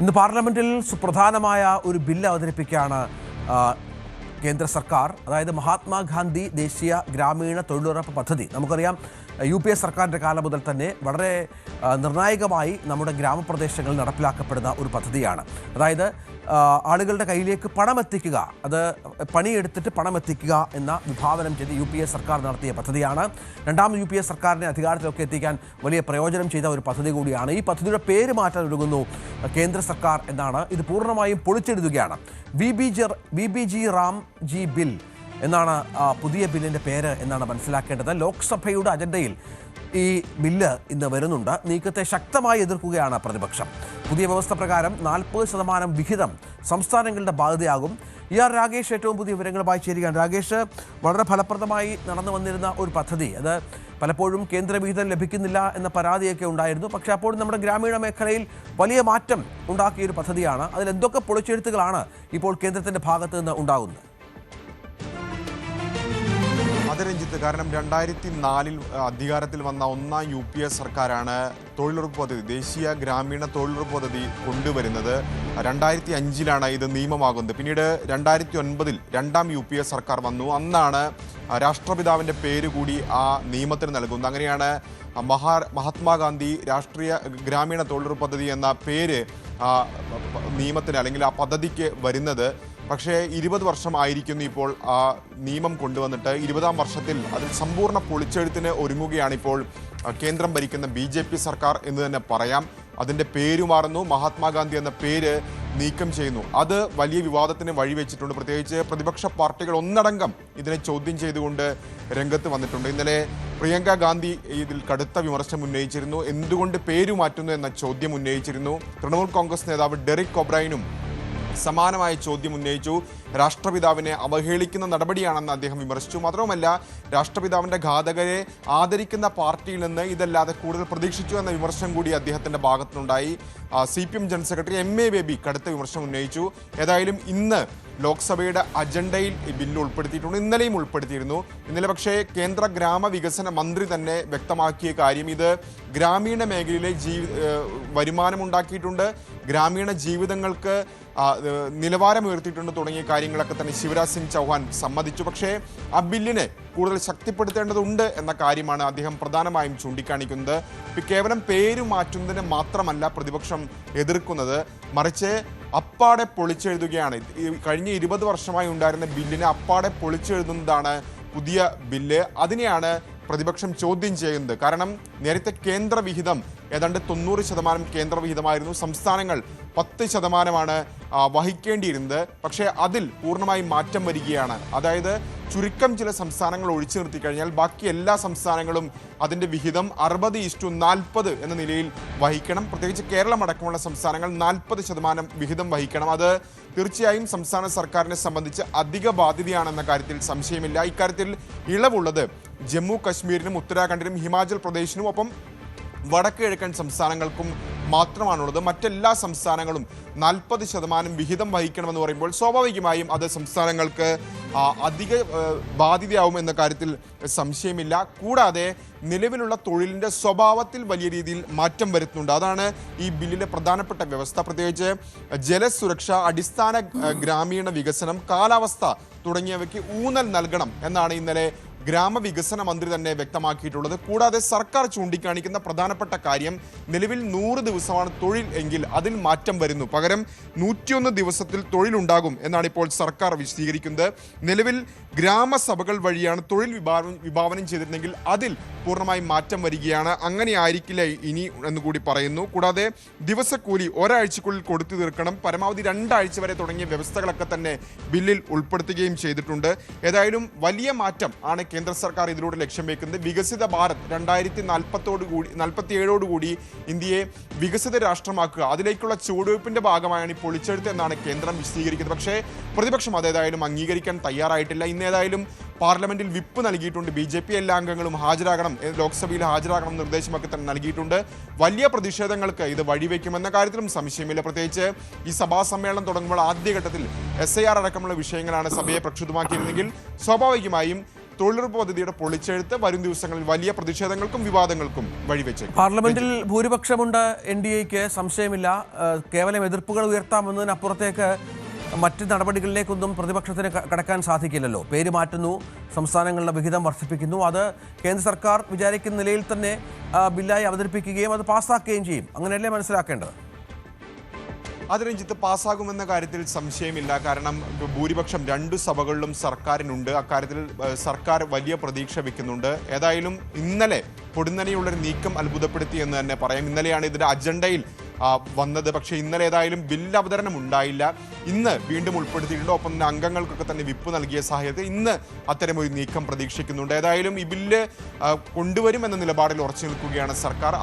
ഇന്ന് പാർലമെന്റിൽ സുപ്രധാനമായ ഒരു ബില്ല് അവതരിപ്പിക്കുകയാണ് കേന്ദ്ര സർക്കാർ. അതായത് മഹാത്മാഗാന്ധി ദേശീയ ഗ്രാമീണ തൊഴിലുറപ്പ് പദ്ധതി. നമുക്കറിയാം UPA സർക്കാരിൻ്റെ കാലം മുതൽ തന്നെ വളരെ നിർണായകമായി നമ്മുടെ ഗ്രാമപ്രദേശങ്ങളിൽ നടപ്പിലാക്കപ്പെടുന്ന ഒരു പദ്ധതിയാണ്. അതായത് ആളുകളുടെ കയ്യിലേക്ക് പണം എത്തിക്കുക, അത് പണിയെടുത്തിട്ട് പണം എത്തിക്കുക എന്ന വിഭാവനം ചെയ്ത് UPA സർക്കാർ നടത്തിയ പദ്ധതിയാണ്. രണ്ടാമത് UPA സർക്കാരിനെ അധികാരത്തിലൊക്കെ എത്തിക്കാൻ വലിയ പ്രയോജനം ചെയ്ത ഒരു പദ്ധതി കൂടിയാണ്. ഈ പദ്ധതിയുടെ പേര് മാറ്റാൻ ഒരുങ്ങുന്നു കേന്ദ്ര സർക്കാർ എന്നാണ്. ഇത് പൂർണ്ണമായും പൊളിച്ചെഴുതുകയാണ്. VBG റാംജി ബിൽ എന്നാണ് പുതിയ ബില്ലിൻ്റെ പേര് എന്നാണ് മനസ്സിലാക്കേണ്ടത്. ലോക്സഭയുടെ അജണ്ടയിൽ ഈ ബില്ല് ഇന്ന് വരുന്നുണ്ട്. നീക്കത്തെ ശക്തമായി എതിർക്കുകയാണ് പ്രതിപക്ഷം. പുതിയ വ്യവസ്ഥ പ്രകാരം 40% വിഹിതം സംസ്ഥാനങ്ങളുടെ ബാധ്യതയാകും. രാകേഷ് ഏറ്റവും പുതിയ വിവരങ്ങളുമായി ചേരുകയാണ്. രാകേഷ്, വളരെ ഫലപ്രദമായി നടന്നു വന്നിരുന്ന ഒരു പദ്ധതി, അത് പലപ്പോഴും കേന്ദ്രവിഹിതം ലഭിക്കുന്നില്ല എന്ന പരാതിയൊക്കെ ഉണ്ടായിരുന്നു. പക്ഷേ അപ്പോഴും നമ്മുടെ ഗ്രാമീണ മേഖലയിൽ വലിയ മാറ്റം ഉണ്ടാക്കിയൊരു പദ്ധതിയാണ്. അതിൽ എന്തൊക്കെ പൊളിച്ചെഴുത്തുകളാണ് ഇപ്പോൾ കേന്ദ്രത്തിൻ്റെ ഭാഗത്ത് നിന്ന് ഉണ്ടാകുന്നത്? അത് രഞ്ജിത്ത്, കാരണം 2004 അധികാരത്തിൽ വന്ന ഒന്നാം UPA സർക്കാരാണ് തൊഴിലുറപ്പ് പദ്ധതി, ദേശീയ ഗ്രാമീണ തൊഴിലുറപ്പ് പദ്ധതി കൊണ്ടുവരുന്നത്. 2005 ഇത് നിയമമാകുന്നത്. പിന്നീട് 2009 രണ്ടാം UPA സർക്കാർ വന്നു. അന്നാണ് രാഷ്ട്രപിതാവിൻ്റെ പേര് കൂടി ആ നിയമത്തിന് നൽകുന്നത്. അങ്ങനെയാണ് മഹാത്മാഗാന്ധി രാഷ്ട്രീയ ഗ്രാമീണ തൊഴിലുറപ്പ് പദ്ധതി എന്ന പേര് നിയമത്തിന് അല്ലെങ്കിൽ ആ പദ്ധതിക്ക് വരുന്നത്. പക്ഷേ 20 വർഷമായിരിക്കുന്നു ഇപ്പോൾ ആ നിയമം കൊണ്ടുവന്നിട്ട്. 20ാം വർഷത്തിൽ അതിൽ സമ്പൂർണ്ണ പൊളിച്ചെഴുത്തിന് ഒരുങ്ങുകയാണ് ഇപ്പോൾ കേന്ദ്രം ഭരിക്കുന്ന BJP സർക്കാർ എന്ന് തന്നെ പറയാം. അതിൻ്റെ പേര് മാറുന്നു, മഹാത്മാഗാന്ധി എന്ന പേര് നീക്കം ചെയ്യുന്നു. അത് വലിയ വിവാദത്തിന് വഴിവെച്ചിട്ടുണ്ട്. പ്രത്യേകിച്ച് പ്രതിപക്ഷ പാർട്ടികൾ ഒന്നടങ്കം ഇതിനെ ചോദ്യം ചെയ്തുകൊണ്ട് രംഗത്ത് വന്നിട്ടുണ്ട്. ഇന്നലെ പ്രിയങ്ക ഗാന്ധി ഇതിൽ കടുത്ത വിമർശനം ഉന്നയിച്ചിരുന്നു. എന്തുകൊണ്ട് പേര് മാറ്റുന്നു എന്ന ചോദ്യം ഉന്നയിച്ചിരുന്നു. തൃണമൂൽ കോൺഗ്രസ് നേതാവ് ഡെറിക് ഒബ്രൈനും സമാനമായ ചോദ്യം ഉന്നയിച്ചു. രാഷ്ട്രപിതാവിനെ അവഹേളിക്കുന്ന നടപടിയാണെന്ന് അദ്ദേഹം വിമർശിച്ചു. മാത്രവുമല്ല, രാഷ്ട്രപിതാവിൻ്റെ ഘാതകരെ ആദരിക്കുന്ന പാർട്ടിയിൽ നിന്ന് ഇതല്ലാതെ കൂടുതൽ പ്രതീക്ഷിച്ചു എന്ന വിമർശനം കൂടി അദ്ദേഹത്തിൻ്റെ ഭാഗത്തുനിന്നുണ്ടായി. CPM general secretary MA baby കടുത്ത വിമർശനം ഉന്നയിച്ചു. ഏതായാലും ഇന്ന് ലോക്സഭയുടെ അജണ്ടയിൽ ഈ ബില്ല് ഉൾപ്പെടുത്തിയിട്ടുണ്ട്. ഇന്നലെയും ഉൾപ്പെടുത്തിയിരുന്നു. ഇന്നലെ പക്ഷേ കേന്ദ്ര ഗ്രാമവികസന മന്ത്രി തന്നെ വ്യക്തമാക്കിയ കാര്യം, ഇത് ഗ്രാമീണ മേഖലയിലെ വരുമാനമുണ്ടാക്കിയിട്ടുണ്ട്, ഗ്രാമീണ ജീവിതങ്ങൾക്ക് നിലവാരം ഉയർത്തിയിട്ടുണ്ട് തുടങ്ങിയ കാര്യങ്ങളൊക്കെ തന്നെ ശിവരാജ് സിംഗ് ചൗഹാൻ സമ്മതിച്ചു. പക്ഷേ ആ ബില്ലിനെ കൂടുതൽ ശക്തിപ്പെടുത്തേണ്ടതുണ്ട് എന്ന കാര്യമാണ് അദ്ദേഹം പ്രധാനമായും ചൂണ്ടിക്കാണിക്കുന്നത്. കേവലം പേര് മാറ്റുന്നതിന് മാത്രമല്ല പ്രതിപക്ഷം എതിർക്കുന്നത്, മറിച്ച് അപ്പാടെ പൊളിച്ചെഴുതുകയാണ്. കഴിഞ്ഞ 20 വർഷമായി ഉണ്ടായിരുന്ന ബില്ലിനെ അപ്പാടെ പൊളിച്ചെഴുതുന്നതാണ് പുതിയ ബില്ല്. അതിനെയാണ് പ്രതിപക്ഷം ചോദ്യം ചെയ്യുന്നത്. കാരണം നേരത്തെ കേന്ദ്രവിഹിതം ഏതാണ്ട് 90% കേന്ദ്രവിഹിതമായിരുന്നു. സംസ്ഥാനങ്ങൾ 10% വഹിക്കേണ്ടിയിരുന്നത്. പക്ഷേ അതിൽ പൂർണ്ണമായും മാറ്റം വരികയാണ്. അതായത് ചുരുക്കം ചില സംസ്ഥാനങ്ങൾ ഒഴിച്ചു നിർത്തിക്കഴിഞ്ഞാൽ ബാക്കി എല്ലാ സംസ്ഥാനങ്ങളും അതിൻ്റെ വിഹിതം 60:40 എന്ന നിലയിൽ വഹിക്കണം. പ്രത്യേകിച്ച് കേരളം അടക്കമുള്ള സംസ്ഥാനങ്ങൾ 40% വിഹിതം വഹിക്കണം. അത് തീർച്ചയായും സംസ്ഥാന സർക്കാരിനെ സംബന്ധിച്ച് അധിക ബാധ്യതയാണെന്ന കാര്യത്തിൽ സംശയമില്ല. ഇക്കാര്യത്തിൽ ഇളവുള്ളത് ജമ്മു കശ്മീരിനും ഉത്തരാഖണ്ഡിനും ഹിമാചൽ പ്രദേശിനും ഒപ്പം വടക്ക് കിഴക്കൻ സംസ്ഥാനങ്ങൾക്കും മാത്രമാണുള്ളത്. മറ്റെല്ലാ സംസ്ഥാനങ്ങളും 40% വിഹിതം വഹിക്കണമെന്ന് പറയുമ്പോൾ സ്വാഭാവികമായും അത് സംസ്ഥാനങ്ങൾക്ക് അധിക ബാധ്യതയാവും എന്ന കാര്യത്തിൽ സംശയമില്ല. കൂടാതെ നിലവിലുള്ള തൊഴിലിൻ്റെ സ്വഭാവത്തിൽ വലിയ രീതിയിൽ മാറ്റം വരുത്തുന്നുണ്ട്. അതാണ് ഈ ബില്ലിലെ പ്രധാനപ്പെട്ട വ്യവസ്ഥ. പ്രത്യേകിച്ച് ജലസുരക്ഷ, അടിസ്ഥാന ഗ്രാമീണ വികസനം, കാലാവസ്ഥ തുടങ്ങിയവയ്ക്ക് ഊന്നൽ നൽകണം എന്നാണ് ഇന്നലെ ഗ്രാമവികസന മന്ത്രി തന്നെ വ്യക്തമാക്കിയിട്ടുള്ളത്. കൂടാതെ സർക്കാർ ചൂണ്ടിക്കാണിക്കുന്ന പ്രധാനപ്പെട്ട കാര്യം, നിലവിൽ 100 ദിവസമാണ് തൊഴിൽ എങ്കിൽ അതിൽ മാറ്റം വരുന്നു. പകരം 101 ദിവസത്തിൽ തൊഴിലുണ്ടാകും എന്നാണ് ഇപ്പോൾ സർക്കാർ വിശദീകരിക്കുന്നത്. നിലവിൽ ഗ്രാമസഭകൾ വഴിയാണ് തൊഴിൽ വിഭാവനം ചെയ്തിരുന്നെങ്കിൽ അതിൽ പൂർണ്ണമായും മാറ്റം വരികയാണ്. അങ്ങനെ ആയിരിക്കില്ല ഇനി എന്നുകൂടി പറയുന്നു. കൂടാതെ ദിവസക്കൂലി ഒരാഴ്ചക്കുള്ളിൽ കൊടുത്തു തീർക്കണം, പരമാവധി 2 ആഴ്ച വരെ തുടങ്ങിയ വ്യവസ്ഥകളൊക്കെ തന്നെ ബില്ലിൽ ഉൾപ്പെടുത്തുകയും ചെയ്തിട്ടുണ്ട്. ഏതായാലും വലിയ മാറ്റം ആണ് കേന്ദ്ര സർക്കാർ ഇതിലൂടെ ലക്ഷ്യം വെക്കുന്നത്. വികസിത ഭാരത് 2047 ഇന്ത്യയെ വികസിത രാഷ്ട്രമാക്കുക, അതിലേക്കുള്ള ചുവടുവയ്പ്പിന്റെ ഭാഗമായാണ് ഈ പൊളിച്ചെഴുത്ത് എന്നാണ് കേന്ദ്രം വിശദീകരിക്കുന്നത്. പക്ഷേ പ്രതിപക്ഷം അതേതായാലും അംഗീകരിക്കാൻ തയ്യാറായിട്ടില്ല. ഇന്നേതായാലും പാർലമെന്റിൽ വിപ്പ് നൽകിയിട്ടുണ്ട്. BJP എല്ലാ അംഗങ്ങളും ഹാജരാകണം, ലോക്സഭയിൽ ഹാജരാകണം നിർദ്ദേശമൊക്കെ തന്നെ നൽകിയിട്ടുണ്ട്. വലിയ പ്രതിഷേധങ്ങൾക്ക് ഇത് വഴിവെക്കുമെന്ന കാര്യത്തിലും സംശയമില്ല. പ്രത്യേകിച്ച് ഈ സഭാ സമ്മേളനം തുടങ്ങുമ്പോൾ ആദ്യഘട്ടത്തിൽ SIR അടക്കമുള്ള വിഷയങ്ങളാണ് സഭയെ പ്രക്ഷുബ്ധമാക്കിയിരുന്നെങ്കിൽ സ്വാഭാവികമായും തൊഴിലുറപ്പ് പദ്ധതിയുടെ പൊളിച്ചെഴുത്ത് വരും ദിവസങ്ങളിൽ വലിയ പ്രതിഷേധങ്ങൾക്കും വിവാദങ്ങൾക്കും വഴിവെച്ചേക്കും. പാർലമെന്റിൽ ഭൂരിപക്ഷമുണ്ട് NDAക്ക്, സംശയമില്ല. കേവലം എതിർപ്പുകൾ ഉയർത്താമെന്നതിനപ്പുറത്തേക്ക് മറ്റ് നടപടികളിലേക്കൊന്നും പ്രതിപക്ഷത്തിന് കടക്കാൻ സാധിക്കില്ലല്ലോ. പേര് മാറ്റുന്നു, സംസ്ഥാനങ്ങളുടെ വിഹിതം വർദ്ധിപ്പിക്കുന്നു. അത് കേന്ദ്ര സർക്കാർ വിചാരിക്കുന്ന നിലയിൽ തന്നെ ബില്ലായി അവതരിപ്പിക്കുകയും അത് പാസ്സാക്കുകയും ചെയ്യും. അങ്ങനെയല്ലേ മനസ്സിലാക്കേണ്ടത്? അത് രഞ്ജിത്ത്, പാസ്സാകുമെന്ന കാര്യത്തിൽ സംശയമില്ല. കാരണം ഭൂരിപക്ഷം 2 സഭകളിലും സർക്കാരിനുണ്ട്. അക്കാര്യത്തിൽ സർക്കാർ വലിയ പ്രതീക്ഷ വെക്കുന്നുണ്ട്. ഏതായാലും ഇന്നലെ പൊടുന്നനെയുള്ളൊരു നീക്കം അത്ഭുതപ്പെടുത്തി എന്ന് തന്നെ പറയാം. ഇന്നലെയാണ് ഇതിന്റെ അജണ്ടയിൽ വന്നത്. പക്ഷേ ഇന്നലെ ഏതായാലും ബില്ല് അവതരണം ഉണ്ടായില്ല. ഇന്ന് വീണ്ടും ഉൾപ്പെടുത്തിയിട്ടുണ്ട്. ഒപ്പം തന്നെ അംഗങ്ങൾക്കൊക്കെ തന്നെ വിപ്പ് നൽകിയ സാഹചര്യത്തിൽ ഇന്ന് അത്തരമൊരു നീക്കം പ്രതീക്ഷിക്കുന്നുണ്ട്. ഏതായാലും ഈ ബില്ല് കൊണ്ടുവരുമെന്ന നിലപാടിൽ ഉറച്ചു നിൽക്കുകയാണ് സർക്കാർ.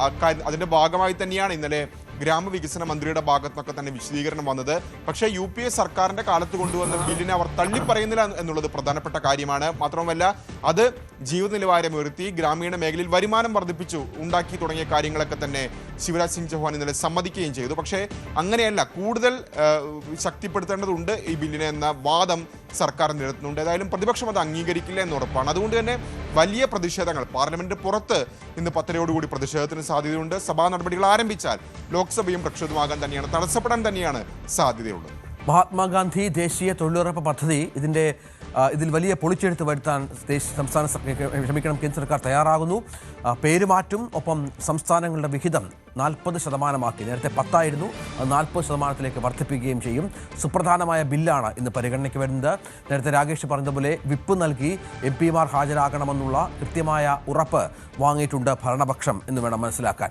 അതിന്റെ ഭാഗമായി തന്നെയാണ് ഇന്നലെ ഗ്രാമവികസന മന്ത്രിയുടെ ഭാഗത്തുനിന്നൊക്കെ തന്നെ വിശദീകരണം വന്നത്. പക്ഷേ UPA സർക്കാരിന്റെ കാലത്ത് കൊണ്ടുവന്ന ബില്ലിനെ അവർ തള്ളിപ്പറയുന്നില്ല എന്നുള്ളത് പ്രധാനപ്പെട്ട കാര്യമാണ്. മാത്രമല്ല അത് ജീവിത നിലവാരം ഉയർത്തി ഗ്രാമീണ മേഖലയിൽ വരുമാനം വർദ്ധിപ്പിച്ചു ഉണ്ടാക്കി തുടങ്ങിയ കാര്യങ്ങളൊക്കെ തന്നെ ശിവരാജ് സിംഗ് ചൗഹാൻ ഇന്നലെ സമ്മതിക്കുകയും ചെയ്തു. പക്ഷേ അങ്ങനെയല്ല, കൂടുതൽ ശക്തിപ്പെടുത്തേണ്ടതുണ്ട് ഈ ബില്ലിനെ എന്ന വാദം സർക്കാർ നിരത്തുന്നുണ്ട്. ഏതായാലും പ്രതിപക്ഷം അത് അംഗീകരിക്കില്ല എന്ന് ഉറപ്പാണ്. അതുകൊണ്ട് തന്നെ വലിയ പ്രതിഷേധങ്ങൾ പാർലമെന്റിന് പുറത്ത് ഇന്ന് 10:00 പ്രതിഷേധത്തിന് സാധ്യതയുണ്ട്. സഭാ നടപടികൾ ആരംഭിച്ചാൽ ലോക്സഭയും പ്രക്ഷുബ്ധമാകാൻ തന്നെയാണ്, തടസ്സപ്പെടാൻ തന്നെയാണ് സാധ്യതയുള്ളത്. മഹാത്മാഗാന്ധി ദേശീയ തൊഴിലുറപ്പ് പദ്ധതി ഇതിൽ വലിയ പൊളിച്ചെഴുത്ത് വരുത്താൻ കേന്ദ്ര സർക്കാർ തയ്യാറാകുന്നു. പേര് മാറ്റും. ഒപ്പം സംസ്ഥാനങ്ങളുടെ വിഹിതം 40% നേരത്തെ 10 ആയിരുന്നു, അത് 40% വർദ്ധിപ്പിക്കുകയും ചെയ്യും. സുപ്രധാനമായ ബില്ലാണ് ഇന്ന് പരിഗണനയ്ക്ക് വരുന്നത്. നേരത്തെ രാകേഷ് പറഞ്ഞതുപോലെ വിപ്പ് നൽകി MP മാർ ഹാജരാകണമെന്നുള്ള കൃത്യമായ ഉറപ്പ് വാങ്ങിയിട്ടുണ്ട് ഭരണപക്ഷം എന്ന് വേണം മനസ്സിലാക്കാൻ.